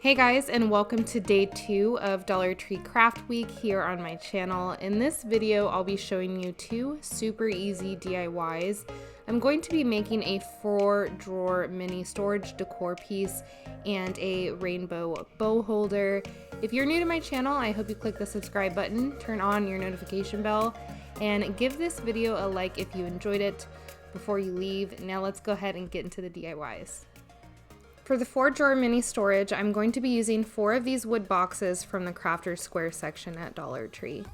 Hey guys, and welcome to day 2 of Dollar Tree Craft Week here on my channel. In this video, I'll be showing you 2 super easy DIYs. I'm going to be making a 4-drawer mini storage decor piece and a rainbow bow holder. If you're new to my channel, I hope you click the subscribe button, turn on your notification bell, and give this video a like if you enjoyed it before you leave. Now let's go ahead and get into the DIYs. For the 4-drawer mini storage, I'm going to be using 4 of these wood boxes from the Crafter's Square section at Dollar Tree.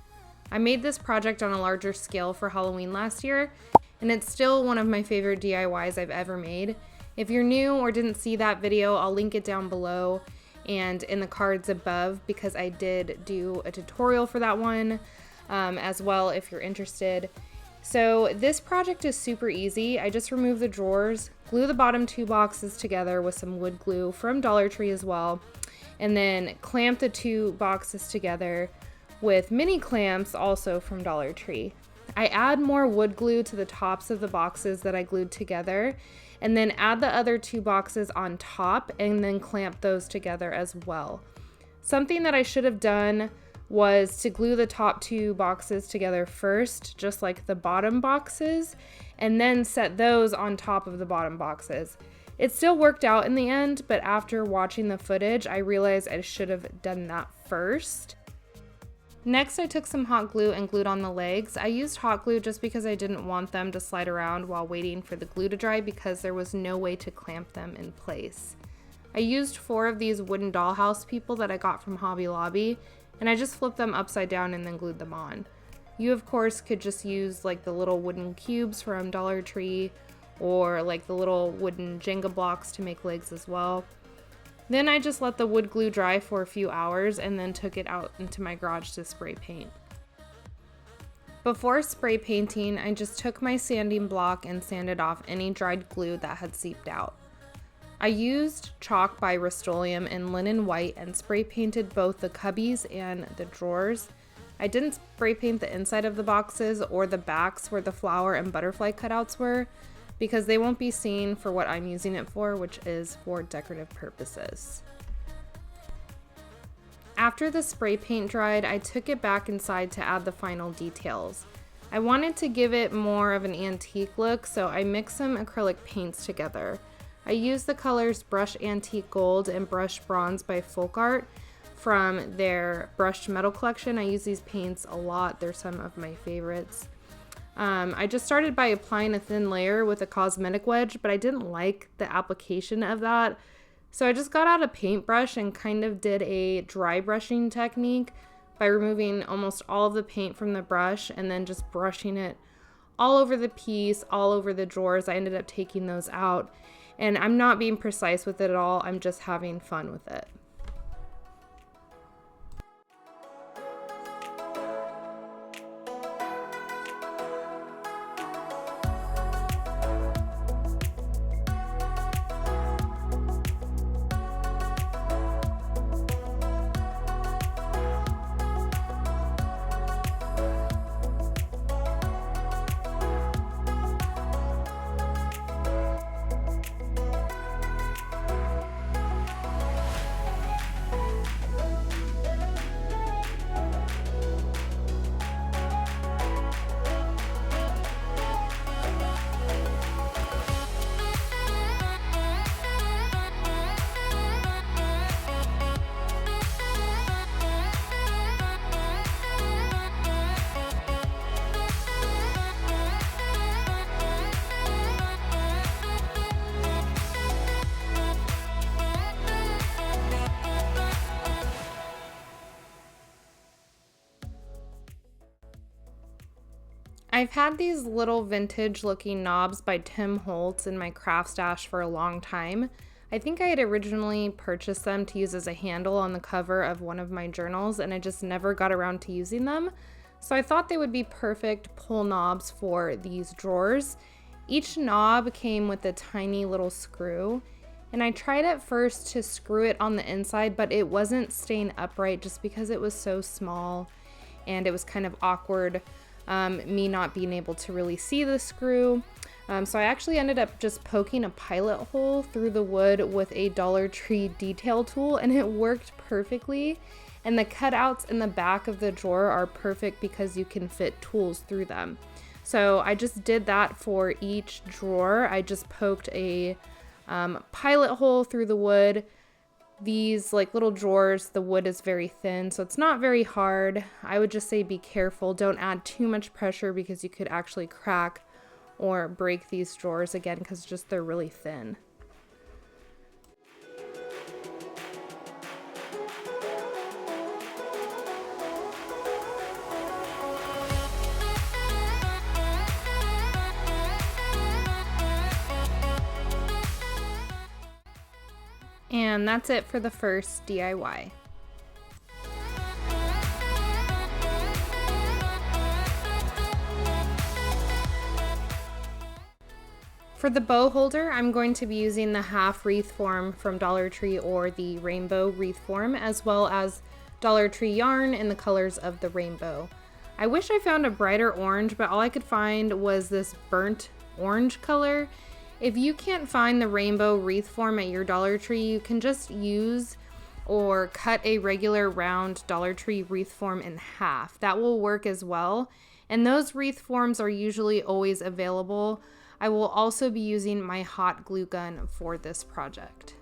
I made this project on a larger scale for Halloween last year, and it's still one of my favorite DIYs I've ever made. If you're new or didn't see that video, I'll link it down below and in the cards above because I did do a tutorial for that one as well if you're interested. So this project is super easy. I just remove the drawers, glue the bottom 2 boxes together with some wood glue from Dollar Tree as well, and then clamp the 2 boxes together with mini clamps also from Dollar Tree. I add more wood glue to the tops of the boxes that I glued together, and then add the other 2 boxes on top and then clamp those together as well. Something that I should have done was to glue the top 2 boxes together first, just like the bottom boxes, and then set those on top of the bottom boxes. It still worked out in the end, but after watching the footage, I realized I should have done that first. Next, I took some hot glue and glued on the legs. I used hot glue just because I didn't want them to slide around while waiting for the glue to dry because there was no way to clamp them in place. I used 4 of these wooden dollhouse people that I got from Hobby Lobby, and I just flipped them upside down and then glued them on. You of course could just use like the little wooden cubes from Dollar Tree or like the little wooden Jenga blocks to make legs as well. Then I just let the wood glue dry for a few hours and then took it out into my garage to spray paint. Before spray painting, I just took my sanding block and sanded off any dried glue that had seeped out. I used chalk by Rust-Oleum in linen white and spray painted both the cubbies and the drawers. I didn't spray paint the inside of the boxes or the backs where the flower and butterfly cutouts were because they won't be seen for what I'm using it for, which is for decorative purposes. After the spray paint dried, I took it back inside to add the final details. I wanted to give it more of an antique look, so I mixed some acrylic paints together. I used the colors Brush Antique Gold and Brush Bronze by Folk Art from their brushed metal collection. I use these paints a lot. They're some of my favorites. I just started by applying a thin layer with a cosmetic wedge, but I didn't like the application of that. So I just got out a paintbrush and kind of did a dry brushing technique by removing almost all of the paint from the brush and then just brushing it all over the piece, all over the drawers. I ended up taking those out. And I'm not being precise with it at all, I'm just having fun with it. I've had these little vintage looking knobs by Tim Holtz in my craft stash for a long time. I think I had originally purchased them to use as a handle on the cover of one of my journals and I just never got around to using them. So I thought they would be perfect pull knobs for these drawers. Each knob came with a tiny little screw and I tried at first to screw it on the inside, but it wasn't staying upright just because it was so small and it was kind of awkward. Me not being able to really see the screw. So I actually ended up just poking a pilot hole through the wood with a Dollar Tree detail tool, and it worked perfectly. And the cutouts in the back of the drawer are perfect because you can fit tools through them. So I just did that for each drawer. I just poked a pilot hole through the wood. These like little drawers, the wood is very thin, so it's not very hard. I would just say be careful. Don't add too much pressure because you could actually crack or break these drawers again because just they're really thin. And that's it for the first DIY. For the bow holder, I'm going to be using the half wreath form from Dollar Tree or the rainbow wreath form, as well as Dollar Tree yarn in the colors of the rainbow. I wish I found a brighter orange, but all I could find was this burnt orange color. If you can't find the rainbow wreath form at your Dollar Tree, you can just use or cut a regular round Dollar Tree wreath form in half. That will work as well. And those wreath forms are usually always available. I will also be using my hot glue gun for this project.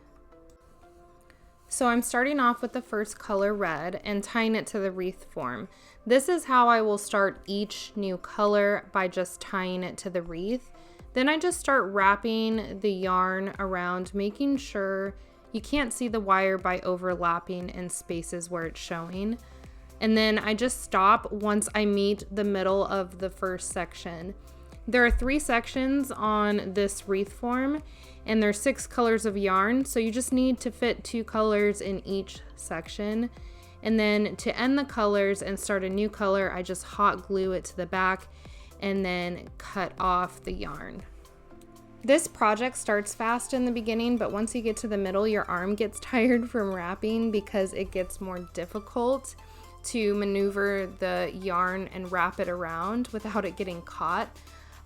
So I'm starting off with the first color, red, and tying it to the wreath form. This is how I will start each new color, by just tying it to the wreath. Then I just start wrapping the yarn around, making sure you can't see the wire by overlapping in spaces where it's showing. And then I just stop once I meet the middle of the first section. There are 3 sections on this wreath form, and there's 6 colors of yarn, so you just need to fit 2 colors in each section. And then to end the colors and start a new color, I just hot glue it to the back and then cut off the yarn. This project starts fast in the beginning, but once you get to the middle, your arm gets tired from wrapping because it gets more difficult to maneuver the yarn and wrap it around without it getting caught.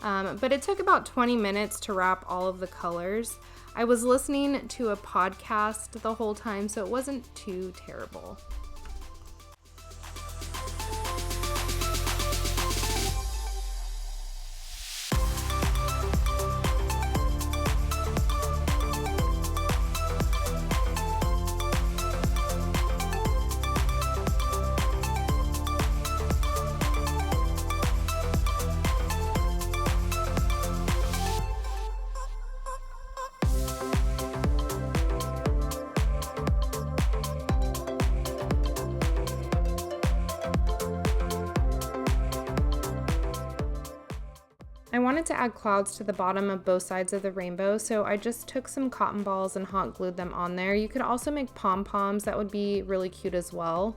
But it took about 20 minutes to wrap all of the colors. I was listening to a podcast the whole time, so it wasn't too terrible. I wanted to add clouds to the bottom of both sides of the rainbow, so I just took some cotton balls and hot glued them on there. You could also make pom-poms, that would be really cute as well.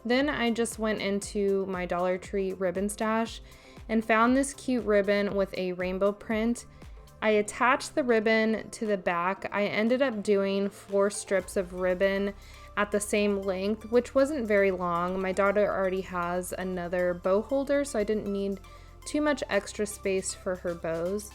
Then I just went into my Dollar Tree ribbon stash and found this cute ribbon with a rainbow print. I attached the ribbon to the back. I ended up doing 4 strips of ribbon at the same length, which wasn't very long. My daughter already has another bow holder, so I didn't need too much extra space for her bows.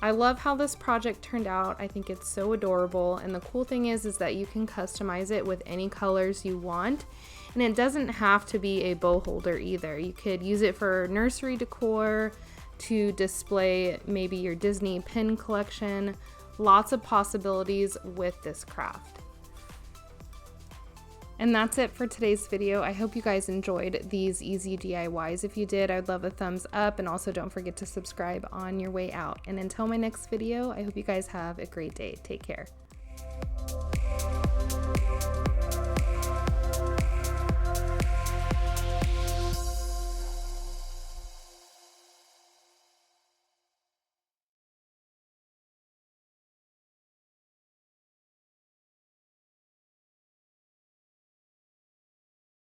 I love how this project turned out. I think it's so adorable, and the cool thing is that you can customize it with any colors you want, and it doesn't have to be a bow holder either. You could use it for nursery decor, to display maybe your Disney pin collection. Lots of possibilities with this craft. And that's it for today's video. I hope you guys enjoyed these easy DIYs. If you did, I'd love a thumbs up, and also don't forget to subscribe on your way out. And until my next video, I hope you guys have a great day. Take care.